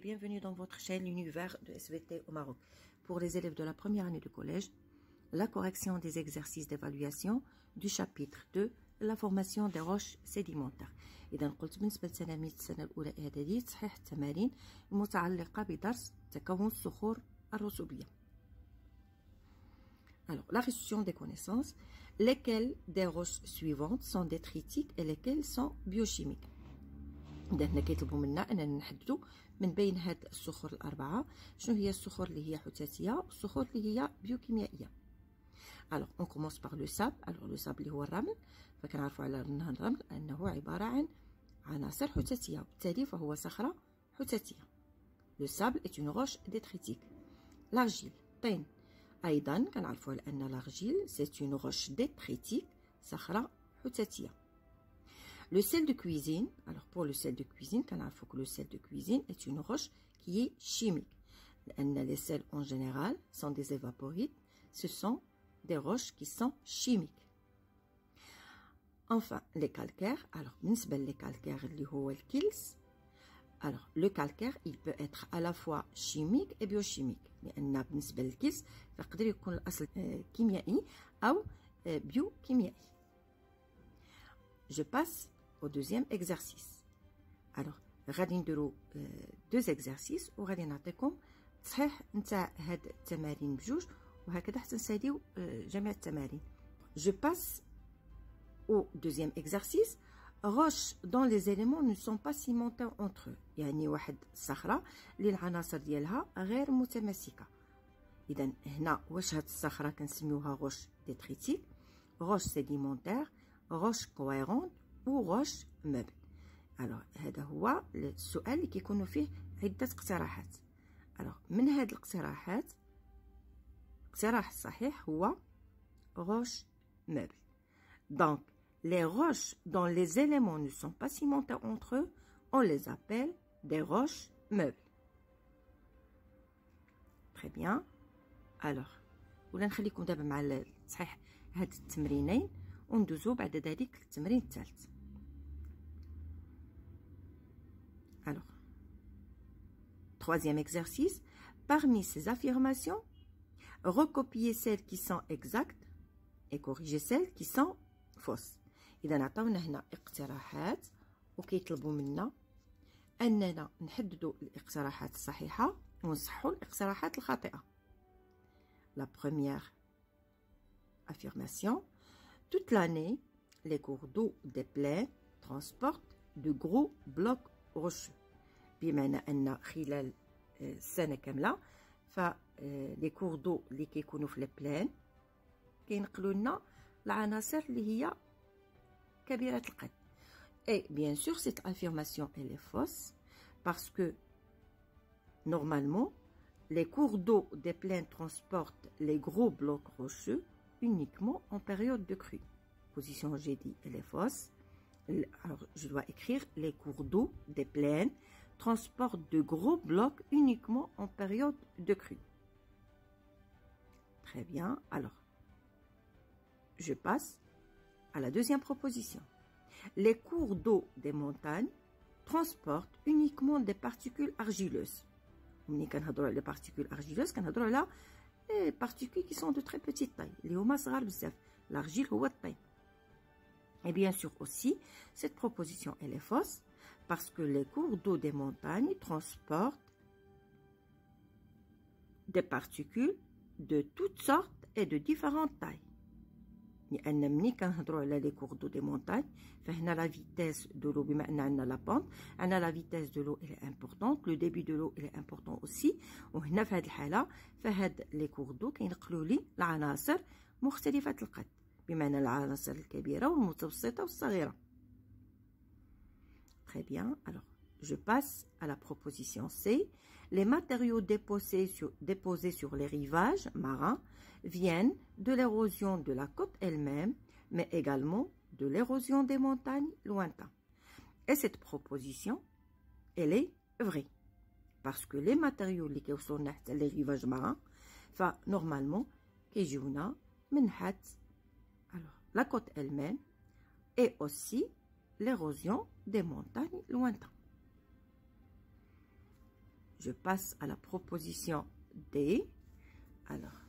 bienvenue dans votre chaîne L'Univers de SVT au Maroc. Pour les élèves de la première année du collège, la correction des exercices d'évaluation du chapitre 2, la formation des roches sédimentaires. إذا قلت بالنسبة لتلاميذ السنة الأولى إعدادية تصحيح التمارين المتعلقة بدرس تكون الصخور الرسوبية. Alors, la restitution des connaissances, lesquelles des roches suivantes sont détritiques et lesquelles sont biochimiques. إذا هنا كيطلبوا منا أننا نحددوا من بين هاد الصخور الأربعة شنو هي الصخور اللي هي حتاتية والصخور اللي هي بيوكيميائية. Alors, on commence par le sable. Alors, le sable اللي هو الرمل، فكنعرفوا على أنه الرمل أنه عبارة عن عناصر حتاتية، وبالتالي فهو صخرة حتاتية. Le sable est une roche détritique. L'argile، طين. أيضا كنعرفوا على أن l'argile c'est une roche détritique، صخرة حتاتية. Le sel de cuisine, alors pour le sel de cuisine, كنعرفوا que le sel de cuisine est une roche qui est chimique. لأن les sels en général sont des évaporites, ce sont des roches qui sont chimiques. Enfin, les calcaires, alors بالنسبة les calcaires اللي هو الكلس. Alors, le calcaire, il peut être à la fois chimique et biochimique. لأن بالنسبة للكلس فيقدر يكون الأصل كيميائي أو biochimiائي. Je passe au deuxième exercice. Alors, غادي نديرو deux exercices وغادي نعطيكم تصحيح نتاع هاد التمارين بجوج وهكذا حتى نساليو جميع التمارين. Je passe au deuxième exercice. Roches dont les éléments ne sont pas cimentés entre eux. يعني واحد الصخرة اللي العناصر ديالها غير متماسكة. إذا هنا واش هاد الصخرة كنسميوها roche détritique, roche sédimentaire, roche cohérente ou roche meuble. Alors هذا هو السؤال اللي كيكونوا فيه عدة اقتراحات. Alors من هاد الاقتراحات الاقتراح الصحيح هو roche meuble. Donc les roches dont les éléments ne sont pas cimentés entre eux, on les appelle des roches meubles. Très bien. Alors ولا نخليكم دابا مع تصحيح هاد التمرينين وندوزو بعد ذلك التمرين الثالث. Alors, troisième exercice. Parmi ces affirmations, recopier celles qui sont exactes et corriger celles qui sont fausses. إذا عطاونا هنا اقتراحات وكيطلبوا منا أننا نحددوا الاقتراحات الصحيحة ونصحوا الاقتراحات الخاطئة. La première affirmation. Toute l'année, les cours d'eau des plaines transportent de gros blocs rocheux. بمعنى أن خلال السنة كاملة فلي كور دو اللي كيكونوا في البلان كينقلوا لنا العناصر اللي هي كبيرة القد. Et bien sûr cette affirmation elle est fausse parce que normalement les cours d'eau des plaines transportent les gros blocs rocheux uniquement en période de crue. Position j'ai dit elle est fausse. Alors je dois écrire les cours d'eau des plaines transportent de gros blocs uniquement en période de crue. Très bien. Alors je passe à la deuxième proposition. Les cours d'eau des montagnes transportent uniquement des particules argileuses. ملي كنهضروا على particules argileuses كنهضروا على les particules qui sont de très petite taille اللي هما صغار بزاف. L'argile هو الطين. Et bien sûr aussi, cette proposition elle est fausse parce que les cours d'eau des montagnes transportent des particules de toutes sortes et de différentes tailles. لأن ملي كنهضروا على les cours d'eau des montagnes فهنا la vitesse de l'eau بما أن عندنا la pente عندنا la vitesse de l'eau elle est importante, le débit de l'eau il est important aussi. وهنا في هذه الحالة فهاد les cours d'eau كينقلوا لي العناصر مختلفة القد بمعنى العناصر الكبيرة والمتوسطة والصغيرة. Très bien. Alors, je passe à la proposition C. Les matériaux déposés sur les rivages marins viennent de l'érosion de la côte elle-même, mais également de l'érosion des montagnes lointaines. Et cette proposition, elle est vraie. Parce que les matériaux qui sont sur les rivages marins, normalement, كيجيونا من حت alors la côte elle-même et aussi l'érosion des montagnes lointaines. je passe à la proposition D. Alors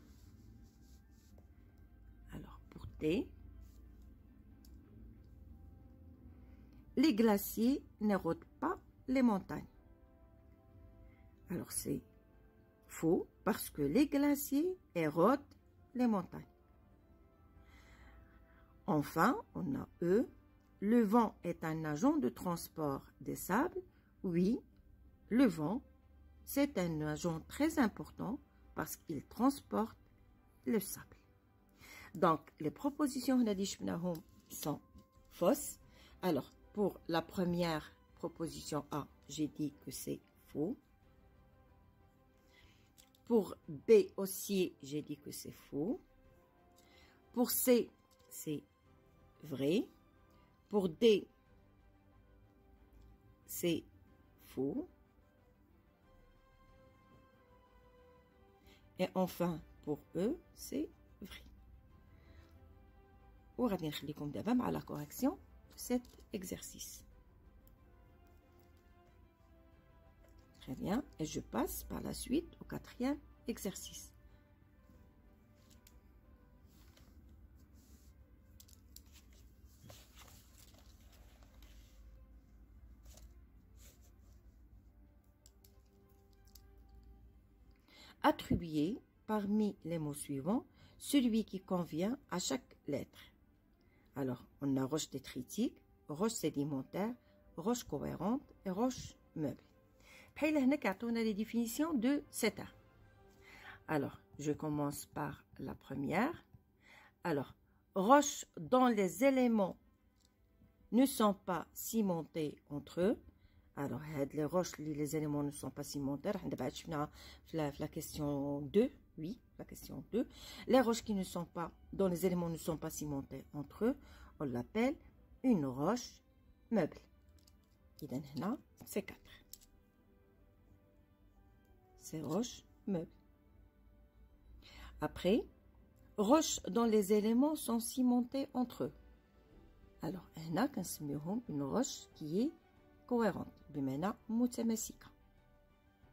pour D, les glaciers n'érodent pas les montagnes. Alors c'est faux parce que les glaciers érodent les montagnes. Enfin, on a E. Le vent est un agent de transport des sables. Oui, le vent, c'est un agent très important parce qu'il transporte le sable. Donc, les propositions sont fausses. Alors, pour la première proposition A, j'ai dit que c'est faux. Pour B aussi, j'ai dit que c'est faux. Pour C, c'est vrai. Pour D, c'est faux. Et enfin, pour E, c'est vrai. وغادي نخليكم دابا مع la correction de cet exercice. Très bien. Et je passe par la suite au quatrième exercice. Attribuez parmi les mots suivants celui qui convient à chaque lettre. Alors, on a roche détritique, roche sédimentaire, roche cohérente et roche meuble. Puis là, on a les définitions de cet art. Alors, je commence par la première. Alors, roches dont les éléments ne sont pas cimentés entre eux. Alors, les roches, les éléments ne sont pas cimentés. La question 2, oui, la question 2. Les roches qui ne sont pas, dont les éléments ne sont pas cimentés entre eux, on l'appelle une roche meuble. C'est 4. C'est roche meuble. Après, roches dont les éléments sont cimentés entre eux. Alors, on a une roche qui est cohérente.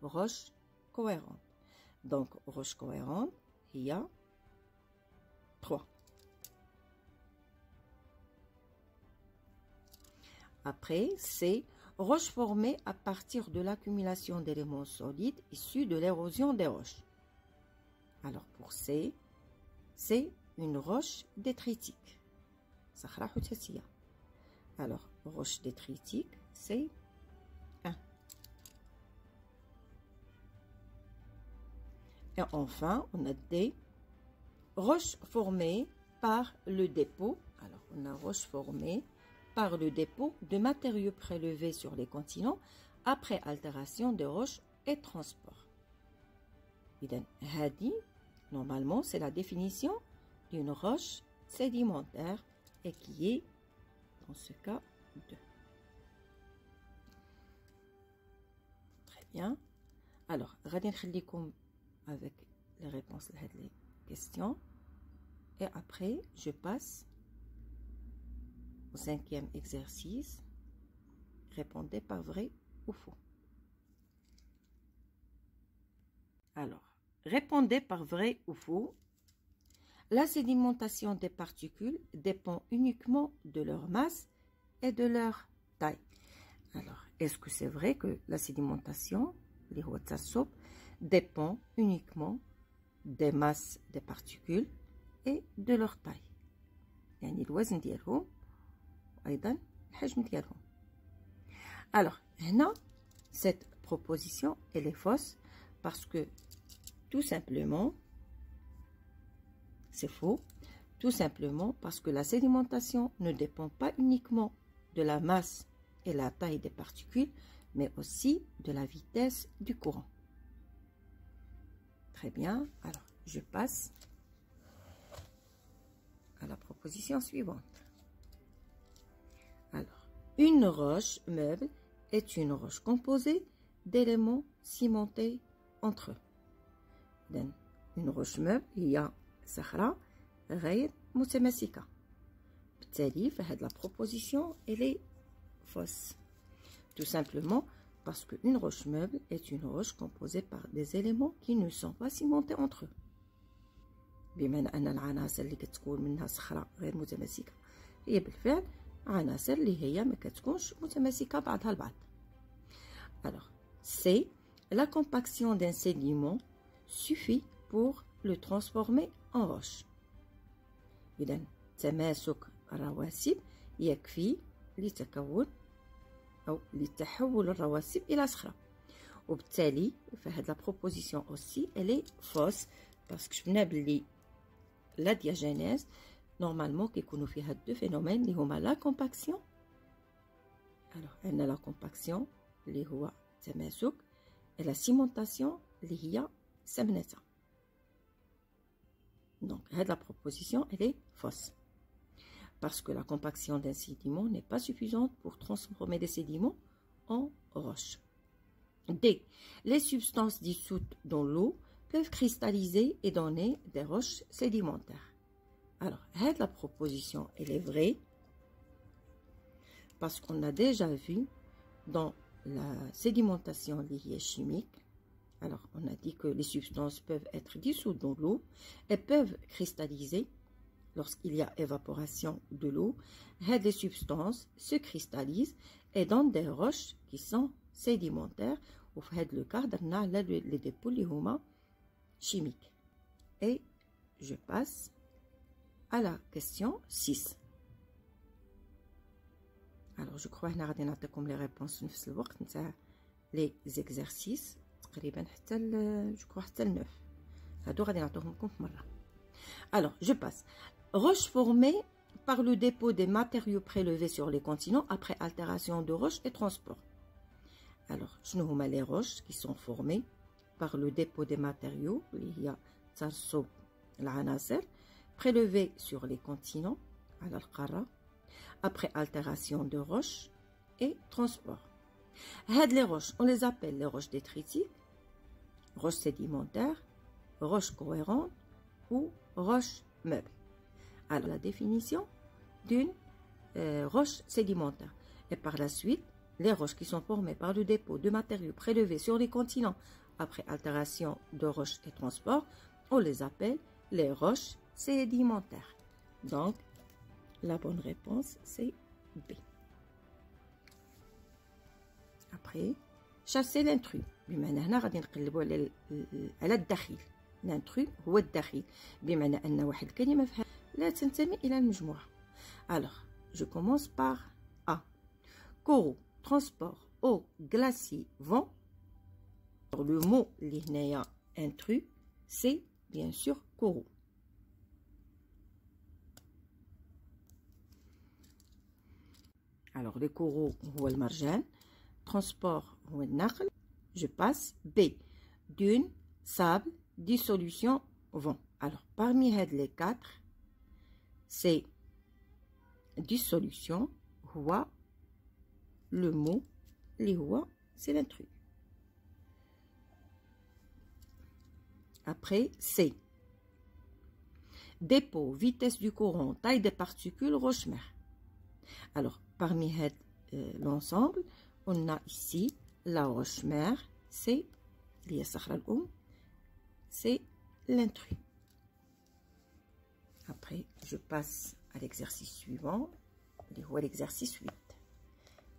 Roche cohérente. Donc, roche cohérente, il y a 3. Après, c'est roche formée à partir de l'accumulation d'éléments solides issus de l'érosion des roches. Alors, pour C, c'est une roche détritique. Alors, roche détritique, c'est 1. Et enfin, on a des roches formées par le dépôt. Alors, on a roches formées par le dépôt de matériaux prélevés sur les continents après altération des roches et transport. Normalement, c'est la définition d'une roche sédimentaire et qui est, dans ce cas, 2. Très bien. Alors, غادي نخليكم avec les réponses à les questions. Et après, je passe au 5e exercice. Répondez par vrai ou faux. Alors, répondez par vrai ou faux. La sédimentation des particules dépend uniquement de leur masse et de leur taille. Alors, est-ce que c'est vrai que la sédimentation, les dépend uniquement des masses des particules et de leur taille? يعني الوزن ديالهم وأيضا الحجم ديالهم. Alors, هنا, cette proposition, elle est fausse parce que tout simplement, c'est faux, tout simplement parce que la sédimentation ne dépend pas uniquement de la masse et la taille des particules, mais aussi de la vitesse du courant. Très bien, alors je passe à la proposition suivante. Alors, une roche meuble est une roche composée d'éléments cimentés entre eux. Donc, une roche meuble, il y a صخرة غير متماسكة. بالتالي فهاد la proposition elle est fausse. Tout simplement Parce qu'une roche meuble est une roche composée par des éléments qui ne sont pas cimentés entre eux. بما أن العناصر اللي كتكون منها صخرة غير متماسكة هي بالفعل عناصر اللي هي ما كتكونش متماسكة بعضها البعض. Alors, C. La compaction d'un sédiment suffit pour le transformer en roche. إذا تماسك الرواسب يكفي لتكون أو لتحول الرواسب إلى صخرة. وبالتالي فهاد لا بروبوزيسيون أوسي إلي فوس باسكو شفنا بلي لا دياجينيز نورمالمون كيكونوا فيها دو فينومين اللي هما لا كومباكسيون. الوغ عندنا لا كومباكسيون اللي هو تماسك لا سيمونطاسيون اللي هي سمنته. Donc, la proposition, elle est fausse. Parce que la compaction d'un sédiment n'est pas suffisante pour transformer des sédiments en roches. D. Les substances dissoutes dans l'eau peuvent cristalliser et donner des roches sédimentaires. Alors, la proposition, elle est vraie. Parce qu'on a déjà vu dans la sédimentation liée chimique. Alors, on a dit que les substances peuvent être dissoutes dans l'eau et peuvent cristalliser lorsqu'il y a évaporation de l'eau. Les substances se cristallisent et donnent des roches qui sont sédimentaires. Ou dans le cas, on a les dépôts chimiques. Et je passe à la question 6. Alors, je crois que nous avons les réponses en même temps. Les exercices. تقريبا حتى جو كرو حتى ل9 هادو غادي نعطيهم لكم في مره. Alors, je passe. Roches formées par le dépôt des matériaux prélevés sur les continents après altération de roches et transport. Alors, شنو هما les roches qui sont formées par le dépôt des matériaux اللي هي ترسب العناصر prélevés sur les continents على القارة après altération de roches et transport. Les roches, on les appelle les roches détritiques, roches sédimentaires, roches cohérentes ou roches meubles. Alors, la définition d'une roche sédimentaire. Et par la suite, les roches qui sont formées par le dépôt de matériaux prélevés sur les continents après altération de roches et transport, on les appelle les roches sédimentaires. Donc, la bonne réponse, c'est B. Après, chasser l'intrus. بمعنى هنا غادي نقلبوا على الدخيل. l'intrus هو الدخيل بمعنى أن واحد الكلمة فيها لا تنتمي إلى المجموعة. Alors, je commence par A. Coraux, transport, eau, glacier, vent. Le mot اللي هنايا intrus, c'est bien sûr coraux. Alors, les coraux هو المرجان. Transport ou النقل. Je passe B. Dune, sable, dissolution, vent. Alors, parmi les quatre, c'est dissolution, هو le mot, les هو, c'est l'intrus. Après, C. Dépôt, vitesse du courant, taille des particules, roche-mère. Alors, parmi l'ensemble, on a ici la roche-mère, c'est l'intrus. Après, je passe à l'exercice suivant, l'exercice 8.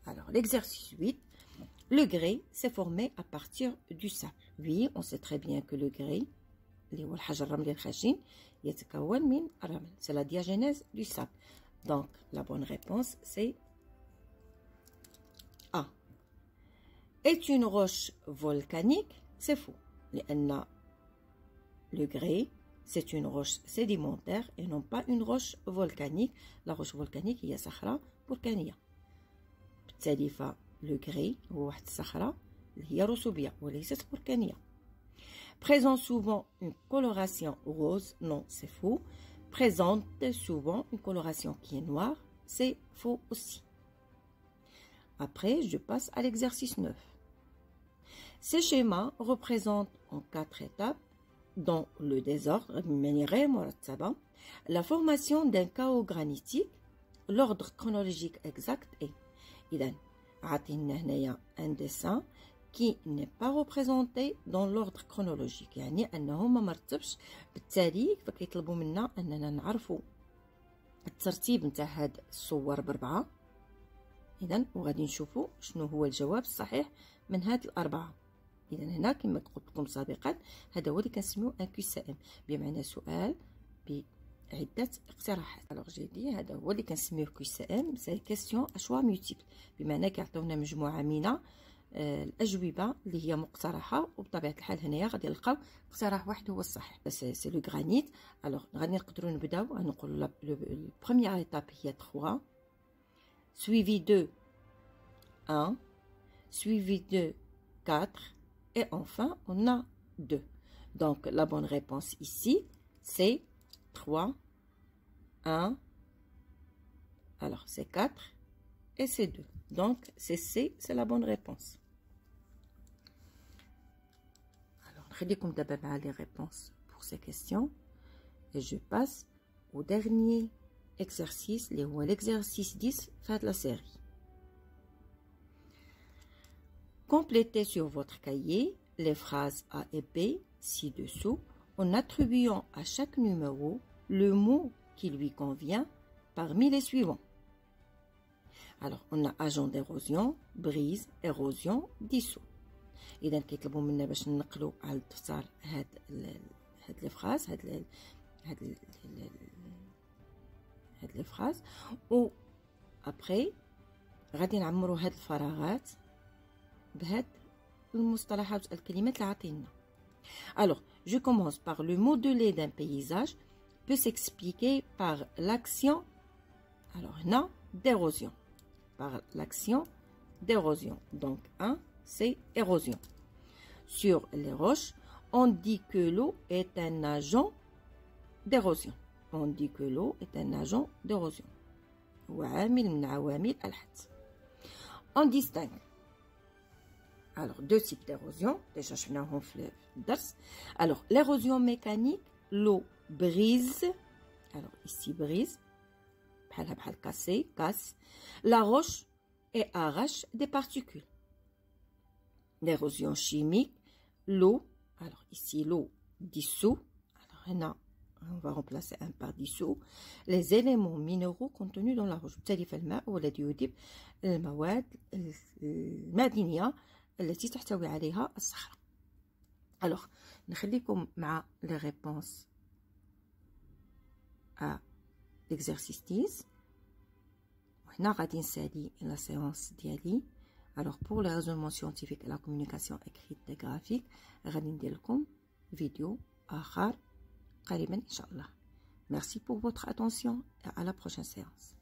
Alors, l'exercice 8, le grès s'est formé à partir du sable. Oui, on sait très bien que le grès, c'est la diagénèse du sable. Donc, la bonne réponse, c'est A. Est une roche volcanique? C'est faux. Le grès, c'est une roche sédimentaire et non pas une roche volcanique. La roche volcanique, il y a Sahara volcanique. بالتالي le grès هو واحد الصخرة اللي هي رسوبية وليست بركانية. Présente souvent une coloration rose, non, c'est faux. Présente souvent une coloration qui est noire, c'est faux aussi. Après, je passe à l'exercice 9. Ces schémas représentent en 4 étapes, dans le désordre, la formation d'un chaos granitique. L'ordre chronologique exact est عطينا هنايا ان ديسان qui n'est pas représenté dans l'ordre chronologique، يعني انه ما مرتبش بالتاريخ، فكيطلبوا منا اننا نعرفوا الترتيب نتاع هاد الصور ب4. اذا وغادي نشوفوا شنو هو الجواب الصحيح من هاد الاربعه. اذا هنا كما قلت لكم سابقا هذا هو اللي كنسميوه ان QCM، بمعنى سؤال بعده اقتراحات. الوغ جي دي هذا هو اللي كنسميوه QCM، سي كيسيون اشوا مولتيبل، بمعنى كيعطيونا مجموعه من الاجوبه اللي هي مقترحه، وبطبيعه الحال هنايا غادي نلقاو اقتراح واحد هو الصحيح. سي لو غرانيت. الوغ غادي نقدروا نبداو، غنقولوا البروميير ايتاب هي 3 suivi de 1 suivi de 4 et enfin on a 2. Donc la bonne réponse ici c'est 3 1, alors c'est 4 et c'est 2. Donc c'est C, c'est la bonne réponse. Alors خليكم دابا مع les réponses pour ces questions et je passe au dernier exercice اللي هو l'exercice 10 في هاد la série. Complétez sur votre cahier les phrases A et B ci-dessous en attribuant à chaque numéro le mot qui lui convient parmi les suivants. Alors, on a agent d'érosion, brise, érosion, dissous. إذا كيطلبوا منا باش ننقلوا على الدفتر هاد لي فراز، هاد لي فراز، و ابري غادي نعمروا هاد الفراغات بهاد المصطلحات الكلمات اللي عطينا. Alors, je commence par le modelé d'un paysage peut s'expliquer par l'action, alors هنا d'érosion, par l'action d'érosion. Donc 1 c'est érosion. Sur les roches, on dit que l'eau est un agent d'érosion. On dit que l'eau est un agent d'érosion. وعامل من عوامل الحدث. On distingue alors deux types d'érosion. Déjà شفناهم في الدرس. Alors l'érosion mécanique, l'eau brise. Alors ici brise. بحال casser, casse. La roche et arrache des particules. L'érosion chimique, l'eau. Alors ici l'eau dissout. Alors هنا on va remplacer un par dissous les éléments minéraux contenus dans la roche. بالتالي فالماء هو الذي يذيب المواد المعدنية التي تحتوي عليها الصخرة. alors نخليكم مع les réponses à l'exercice 10. وهنا غادي نسالي la séance ديالي. alors pour le raisonnement scientifique et la communication écrite et graphique غادي ندير لكم فيديو آخر قريبا إن شاء الله. Merci pour votre attention et à la prochaine séance.